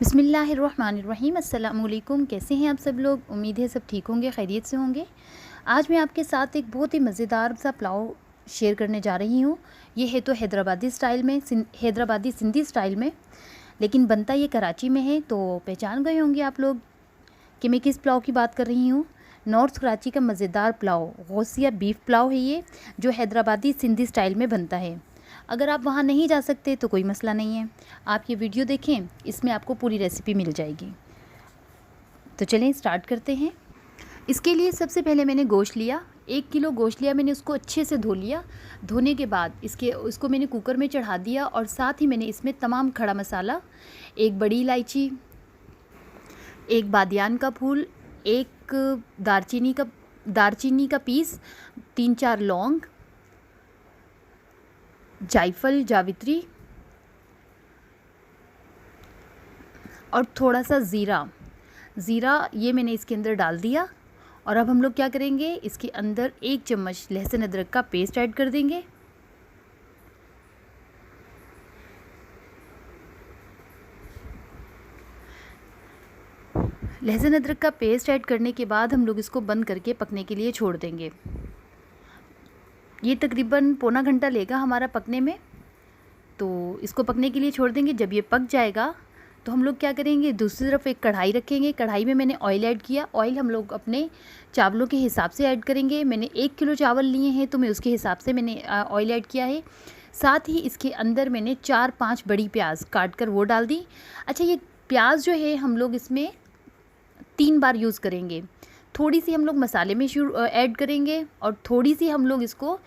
बिस्मिल्लाहिर्रहमानिर्रहीम। अस्सलामु अलैकुम। कैसे हैं आप सब लोग? उम्मीद है सब ठीक होंगे, खैरियत से होंगे। आज मैं आपके साथ एक बहुत ही मज़ेदार सा पुलाव शेयर करने जा रही हूँ। ये है तो हैदराबादी स्टाइल में, हैदराबादी सिंधी स्टाइल में, लेकिन बनता ये कराची में है। तो पहचान गए होंगे आप लोग कि मैं किस पुलाव की बात कर रही हूँ। नॉर्थ कराची का मज़ेदार पुलाव, गौसिया बीफ पुलाव है ये, जो हैदराबादी सिंधी स्टाइल में बनता है। अगर आप वहाँ नहीं जा सकते तो कोई मसला नहीं है, आप ये वीडियो देखें, इसमें आपको पूरी रेसिपी मिल जाएगी। तो चलें स्टार्ट करते हैं। इसके लिए सबसे पहले मैंने गोश्त लिया, 1 किलो गोश्त लिया मैंने, उसको अच्छे से धो लिया। धोने के बाद उसको मैंने कुकर में चढ़ा दिया और साथ ही मैंने इसमें तमाम खड़ा मसाला, 1 बड़ी इलायची, 1 बादियान का फूल, 1 दारचीनी का पीस, 3-4 लौंग, जायफल, जावित्री और थोड़ा सा ज़ीरा ये मैंने इसके अंदर डाल दिया। और अब हम लोग क्या करेंगे, इसके अंदर 1 चम्मच लहसुन अदरक का पेस्ट ऐड कर देंगे। लहसुन अदरक का पेस्ट ऐड करने के बाद हम लोग इसको बंद करके पकने के लिए छोड़ देंगे। ये तकरीबन पौना घंटा लेगा हमारा पकने में, तो इसको पकने के लिए छोड़ देंगे। जब ये पक जाएगा तो हम लोग क्या करेंगे, दूसरी तरफ एक कढ़ाई रखेंगे। कढ़ाई में मैंने ऑयल ऐड किया। ऑयल हम लोग अपने चावलों के हिसाब से ऐड करेंगे। मैंने 1 किलो चावल लिए हैं तो मैं उसके हिसाब से मैंने ऑयल ऐड किया है। साथ ही इसके अंदर मैंने 4-5 बड़ी प्याज काट कर वो डाल दी। अच्छा, ये प्याज जो है हम लोग इसमें 3 बार यूज़ करेंगे। थोड़ी सी हम लोग मसाले में ऐड करेंगे और थोड़ी सी हम लोग इसको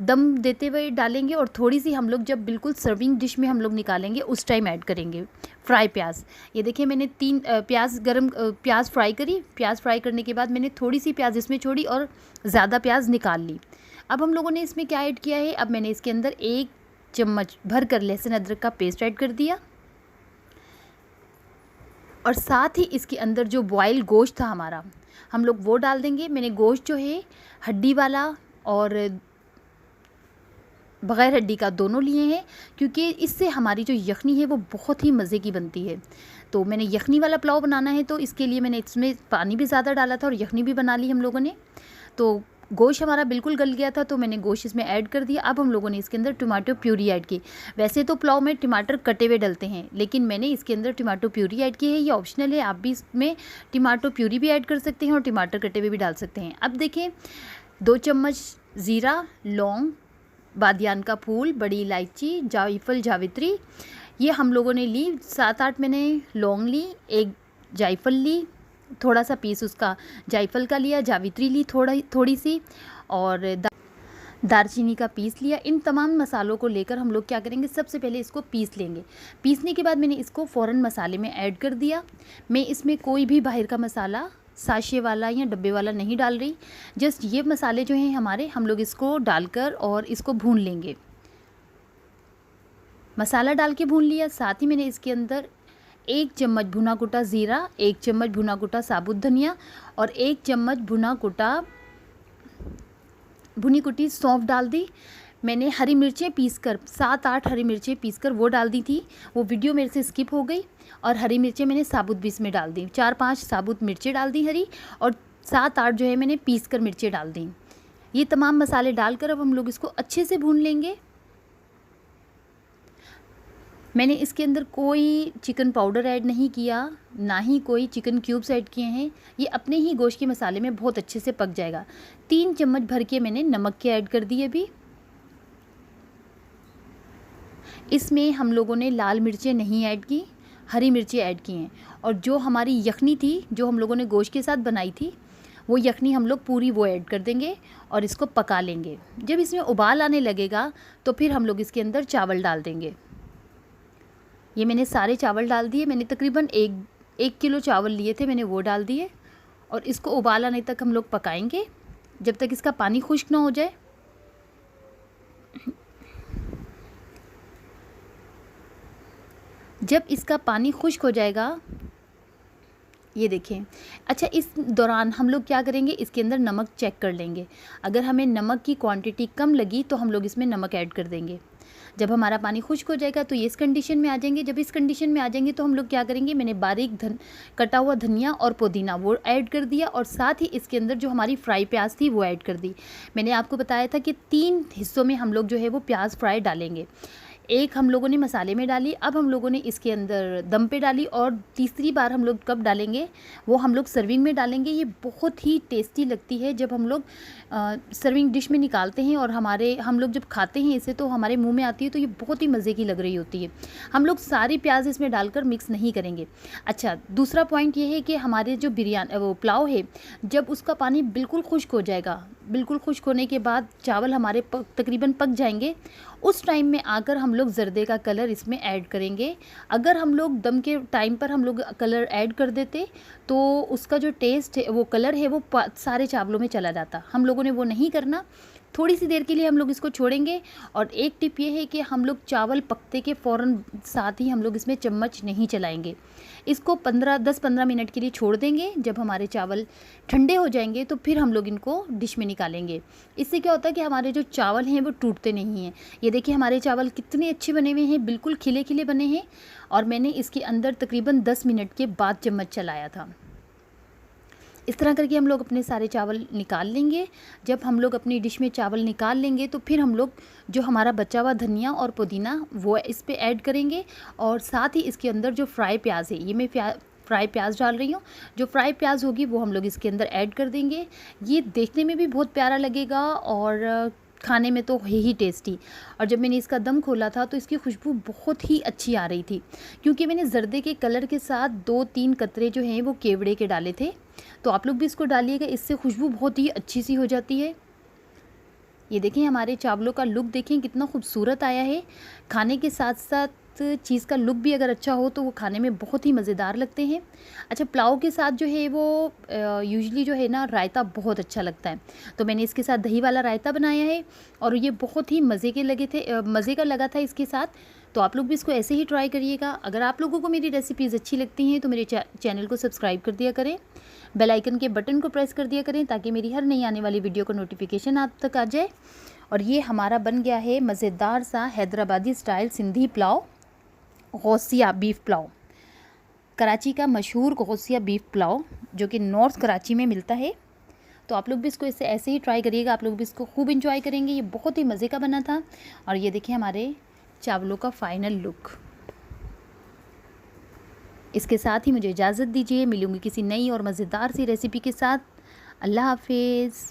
दम देते हुए डालेंगे और थोड़ी सी हम लोग जब बिल्कुल सर्विंग डिश में हम लोग निकालेंगे उस टाइम ऐड करेंगे फ्राई प्याज। ये देखिए मैंने 3 प्याज फ्राई करी। प्याज फ्राई करने के बाद मैंने थोड़ी सी प्याज इसमें छोड़ी और ज़्यादा प्याज निकाल ली। अब हम लोगों ने इसमें क्या ऐड किया है, अब मैंने इसके अंदर 1 चम्मच भर कर लहसुन अदरक का पेस्ट ऐड कर दिया और साथ ही इसके अंदर जो बॉयल गोश्त था हमारा, हम लोग वो डाल देंगे। मैंने गोश्त जो है हड्डी वाला और बग़ैर हड्डी का दोनों लिए हैं, क्योंकि इससे हमारी जो यखनी है वो बहुत ही मज़े की बनती है। तो मैंने यखनी वाला पुलाव बनाना है तो इसके लिए मैंने इसमें पानी भी ज़्यादा डाला था और यखनी भी बना ली हम लोगों ने। तो गोश्त हमारा बिल्कुल गल गया था तो मैंने गोश्त इसमें ऐड कर दिया। अब हम लोगों ने इसके अंदर टमाटो प्यूरी ऐड की। वैसे तो पुलाव में टमाटर कटे हुए डलते हैं, लेकिन मैंने इसके अंदर टमाटो प्यूरी ऐड की है। ये ऑप्शनल है, आप भी इसमें टमाटो प्यूरी भी ऐड कर सकते हैं और टमाटर कटे हुए भी डाल सकते हैं। अब देखें, 2 चम्मच ज़ीरा, लौंग, बादियान का फूल, बड़ी इलायची, जायफल, जावित्री ये हम लोगों ने ली। 7-8 मैंने लौंग ली, 1 जायफल ली, थोड़ा सा पीस उसका जायफल का लिया, जावित्री ली थोड़ी सी और दारचीनी का पीस लिया। इन तमाम मसालों को लेकर हम लोग क्या करेंगे, सबसे पहले इसको पीस लेंगे। पीसने के बाद मैंने इसको फ़ौरन मसाले में ऐड कर दिया। मैं इसमें कोई भी बाहर का मसाला, साशे वाला या डब्बे वाला नहीं डाल रही। जस्ट ये मसाले जो हैं हमारे, हम लोग इसको डालकर और इसको भून लेंगे। मसाला डाल के भून लिया। साथ ही मैंने इसके अंदर 1 चम्मच भुना कुटा ज़ीरा, 1 चम्मच भुना कुटा साबुत धनिया और 1 चम्मच भुनी कुटी सौंफ डाल दी। मैंने हरी मिर्चें पीस कर 7-8 हरी मिर्चें पीस कर वो डाल दी थी, वो वीडियो मेरे से स्किप हो गई। और हरी मिर्चें मैंने साबुत भी इसमें डाल दी, 4-5 साबुत मिर्चें डाल दी हरी और 7-8 जो है मैंने पीस कर मिर्चें डाल दी। ये तमाम मसाले डालकर अब हम लोग इसको अच्छे से भून लेंगे। मैंने इसके अंदर कोई चिकन पाउडर ऐड नहीं किया, ना ही कोई चिकन क्यूब्स ऐड किए हैं। ये अपने ही गोश्त के मसाले में बहुत अच्छे से पक जाएगा। 3 चम्मच भर के मैंने नमक के ऐड कर दिए। अभी इसमें हम लोगों ने लाल मिर्चें नहीं ऐड की, हरी मिर्चें ऐड की हैं। और जो हमारी यखनी थी, जो हम लोगों ने गोश्त के साथ बनाई थी, वो यखनी हम लोग पूरी वो ऐड कर देंगे और इसको पका लेंगे। जब इसमें उबाल आने लगेगा तो फिर हम लोग इसके अंदर चावल डाल देंगे। ये मैंने सारे चावल डाल दिए। मैंने तकरीबन 1 किलो चावल लिए थे, मैंने वो डाल दिए और इसको उबाल आने तक हम लोग पकाएंगे, जब तक इसका पानी खुश्क ना हो जाए। जब इसका पानी खुश्क हो जाएगा, ये देखें। अच्छा, इस दौरान हम लोग क्या करेंगे, इसके अंदर नमक चेक कर लेंगे। अगर हमें नमक की क्वांटिटी कम लगी तो हम लोग इसमें नमक ऐड कर देंगे। जब हमारा पानी खुश्क हो जाएगा तो ये इस कंडीशन में आ जाएंगे। जब इस कंडीशन में आ जाएंगे तो हम लोग क्या करेंगे, मैंने बारीक कटा हुआ धनिया और पुदीना वो ऐड कर दिया, और साथ ही इसके अंदर जो हमारी फ्राई प्याज थी वो ऐड कर दी। मैंने आपको बताया था कि 3 हिस्सों में हम लोग जो है वो प्याज फ्राई डालेंगे। एक हम लोगों ने मसाले में डाली, अब हम लोगों ने इसके अंदर दम पे डाली, और तीसरी बार हम लोग कब डालेंगे, वो हम लोग सर्विंग में डालेंगे। ये बहुत ही टेस्टी लगती है जब हम लोग सर्विंग डिश में निकालते हैं, और हम लोग जब खाते हैं इसे तो हमारे मुंह में आती है तो ये बहुत ही मज़े की लग रही होती है। हम लोग सारी प्याज इसमें डालकर मिक्स नहीं करेंगे। अच्छा, दूसरा पॉइंट ये है कि हमारे जो वो पुलाव है, जब उसका पानी बिल्कुल खुश्क हो जाएगा, बिल्कुल खुश्क होने के बाद चावल हमारे तकरीबन पक जाएंगे, उस टाइम में आकर हम लोग ज़र्दे का कलर इसमें ऐड करेंगे। अगर हम लोग दम के टाइम पर हम लोग कलर ऐड कर देते तो उसका जो टेस्ट है, वो कलर है, वो सारे चावलों में चला जाता। हम लोगों ने वो नहीं करना, थोड़ी सी देर के लिए हम लोग इसको छोड़ेंगे। और एक टिप ये है कि हम लोग चावल पकते के फ़ौरन साथ ही हम लोग इसमें चम्मच नहीं चलाएंगे, इसको 10-15 मिनट के लिए छोड़ देंगे। जब हमारे चावल ठंडे हो जाएंगे तो फिर हम लोग इनको डिश में निकालेंगे। इससे क्या होता है कि हमारे जो चावल हैं वो टूटते नहीं हैं। ये देखिए हमारे चावल कितने अच्छे बने हुए हैं, बिल्कुल खिले खिले बने हैं, और मैंने इसके अंदर तकरीबन 10 मिनट के बाद चम्मच चलाया था। इस तरह करके हम लोग अपने सारे चावल निकाल लेंगे। जब हम लोग अपनी डिश में चावल निकाल लेंगे तो फिर हम लोग जो हमारा बचा हुआ धनिया और पुदीना वो इस पे ऐड करेंगे, और साथ ही इसके अंदर जो फ्राई प्याज है, ये मैं फ्राई प्याज डाल रही हूँ, जो फ्राई प्याज होगी वो हम लोग इसके अंदर ऐड कर देंगे। ये देखने में भी बहुत प्यारा लगेगा और खाने में तो है ही टेस्टी। और जब मैंने इसका दम खोला था तो इसकी खुशबू बहुत ही अच्छी आ रही थी, क्योंकि मैंने जर्दे के कलर के साथ 2-3 कतरे जो हैं वो केवड़े के डाले थे। तो आप लोग भी इसको डालिएगा, इससे खुशबू बहुत ही अच्छी सी हो जाती है। ये देखें हमारे चावलों का लुक देखें कितना खूबसूरत आया है। खाने के साथ साथ चीज़ का लुक भी अगर अच्छा हो तो वो खाने में बहुत ही मज़ेदार लगते हैं। अच्छा, पुलाव के साथ जो है वो यूजुअली जो है ना रायता बहुत अच्छा लगता है, तो मैंने इसके साथ दही वाला रायता बनाया है, और ये बहुत ही मज़े का लगा था इसके साथ। तो आप लोग भी इसको ऐसे ही ट्राई करिएगा। अगर आप लोगों को मेरी रेसिपीज़ अच्छी लगती हैं तो मेरे चैनल को सब्सक्राइब कर दिया करें, बेल आइकन के बटन को प्रेस कर दिया करें, ताकि मेरी हर नई आने वाली वीडियो का नोटिफिकेशन आप तक आ जाए। और ये हमारा बन गया है मज़ेदार सा हैदराबादी स्टाइल सिंधी पुलाव, गौसिया बीफ पुलाव, कराची का मशहूर गौसिया बीफ पुलाव जो कि नॉर्थ कराची में मिलता है। तो आप लोग भी इसको ऐसे ही ट्राई करिएगा, आप लोग भी इसको खूब इंजॉय करेंगे। ये बहुत ही मज़े का बना था। और ये देखिए हमारे चावलों का फाइनल लुक। इसके साथ ही मुझे इजाज़त दीजिए, मिलूँगी किसी नई और मज़ेदार सी रेसिपी के साथ। अल्लाह हाफिज़।